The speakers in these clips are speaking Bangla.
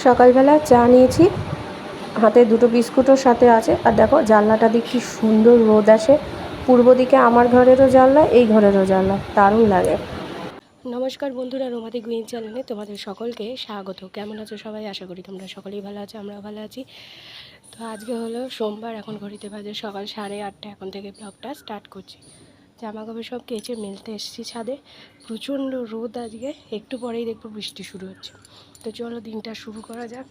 সকালবেলা চা নিয়েছি, হাতে দুটো বিস্কুটও সাথে আছে। আর দেখো জানলাটা দিয়ে কি সুন্দর রোদ আসে। পূর্ব দিকে আমার ঘরেরও জানলা, এই ঘরেরও জানলা, দারুণ লাগে। নমস্কার বন্ধুরা, রোমাদি গ্রিন চ্যানেলে তোমাদের সকলকে স্বাগত। কেমন আছো সবাই? আশা করি তোমরা সকলেই ভালো আছো, আমরাও ভালো আছি। তো আজকে হলো সোমবার, এখন ঘড়িতে বাজে সকাল 8:30। এখন থেকে ব্লগটা স্টার্ট করছি। জামা কাপড় সব কেচে মেলতে এসেছি ছাদে। প্রচণ্ড রোদ আজকে, একটু পরেই দেখবো বৃষ্টি শুরু হচ্ছে। তো চলো দিনটা শুরু করা যাক।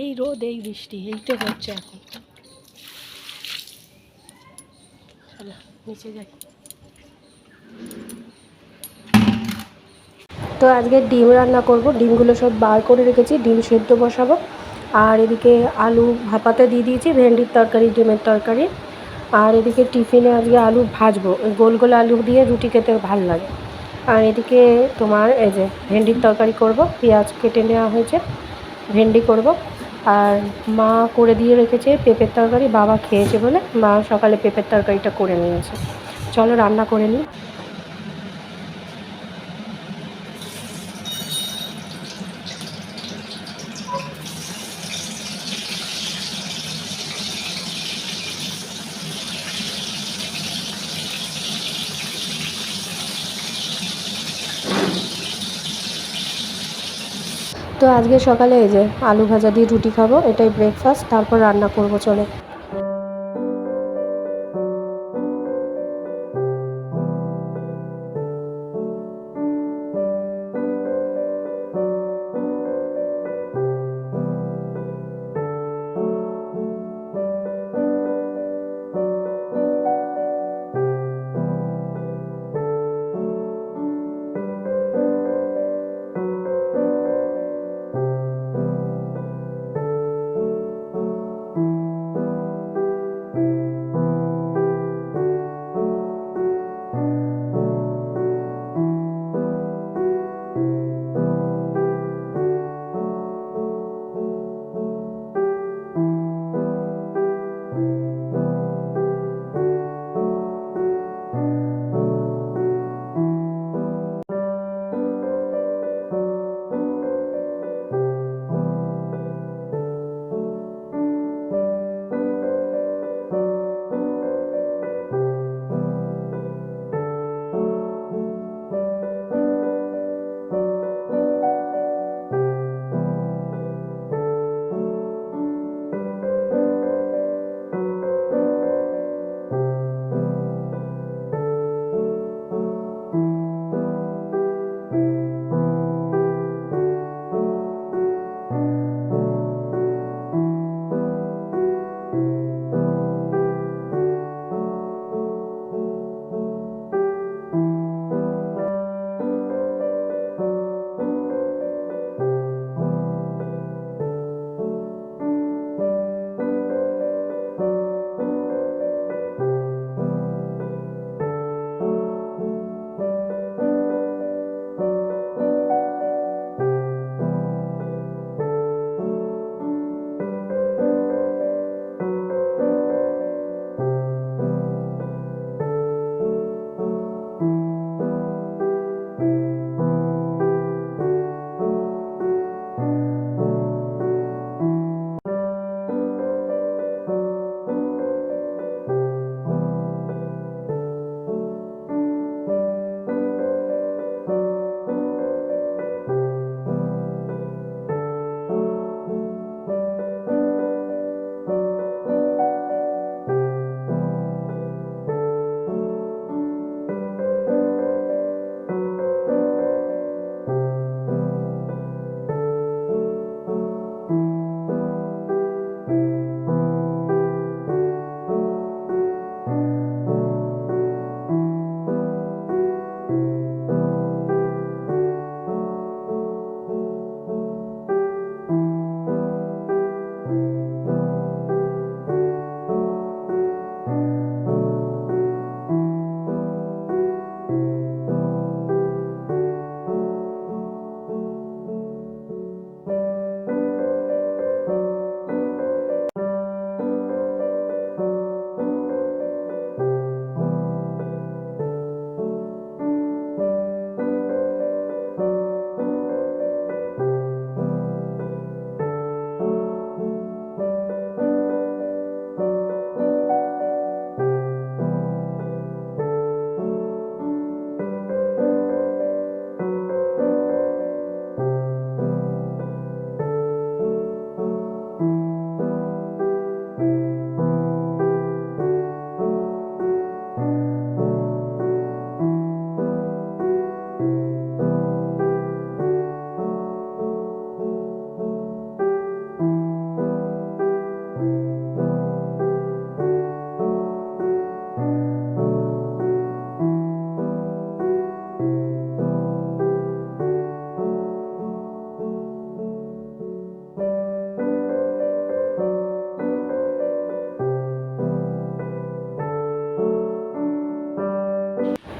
এই রোদ এই বৃষ্টি এই তো হচ্ছে এখন। চলো নিচে যাই। তো আজকে ডিম রান্না করব। ডিমগুলো সব বার করে রেখেছি, ডিম সেদ্ধ বসাবো। আর এদিকে আলু ভাপাতে দিয়ে দিয়েছি, ভেন্ডির তরকারি, ডিমের তরকারি। আর এদিকে টিফিনে আজকে আলু ভাজবো, ওই গোল গোল আলু দিয়ে রুটি খেতে ভালো লাগে। আর এদিকে তোমার এই যে ভেন্ডির তরকারি করব, পেঁয়াজ কেটে নেওয়া হয়েছে, ভেন্ডি করব। আর মা করে দিয়ে রেখেছে পেঁপের তরকারি, বাবা খেয়েছে বলে মা সকালে পেঁপের তরকারিটা করে নিয়েছে। চলো রান্না করে নিই। তো আজকে সকালে এই যে আলু ভাজা দিয়ে রুটি খাবো, এটাই ব্রেকফাস্ট। তারপর রান্না করবো, চলো।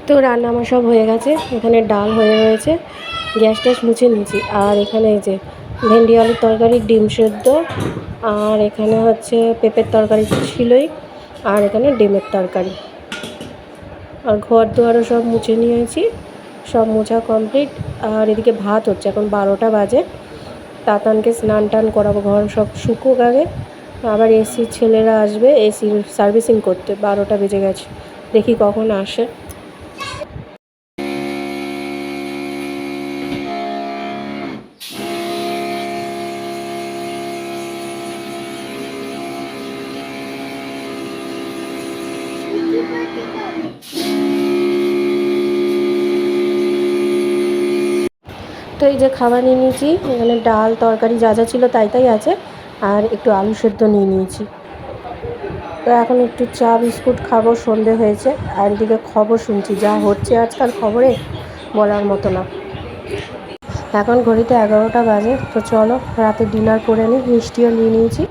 তো রান্না আমার সব হয়ে গেছে। এখানে ডাল হয়ে রয়েছে, গ্যাস ট্যাস মুছে নিয়েছি। আর এখানে এই যে ভেন্ডি আলুর তরকারি, ডিম সেদ্ধ, আর এখানে হচ্ছে পেঁপের তরকারি ছিলই, আর এখানে ডিমের তরকারি। আর ঘর দুয়ারও সব মুছে নিয়েছি, সব মোছা কমপ্লিট। আর এদিকে ভাত হচ্ছে, এখন 12টা বাজে। তাতানকে স্নান টান করাবো, ঘর সব শুকুক আগে। আবার এসির ছেলেরা আসবে এসির সার্ভিসিং করতে, 12টা বেজে গেছে, দেখি কখন আসে। তো এই যে খাবার নিয়ে নিয়েছি, এখানে ডাল তরকারি যা যা ছিল তাই তাই আছে, আর একটু আলু সেদ্ধ নিয়ে নিয়েছি। তো এখন একটু চা বিস্কুট খাবো, সন্ধে হয়েছে। আর এদিকে খবর শুনছি, যা হচ্ছে আজকাল খবরে বলার মতো না। এখন ঘড়িতে 11টা বাজে। তো চলো রাতে ডিনার করে নিই, মিষ্টিও নিয়ে নিয়েছি।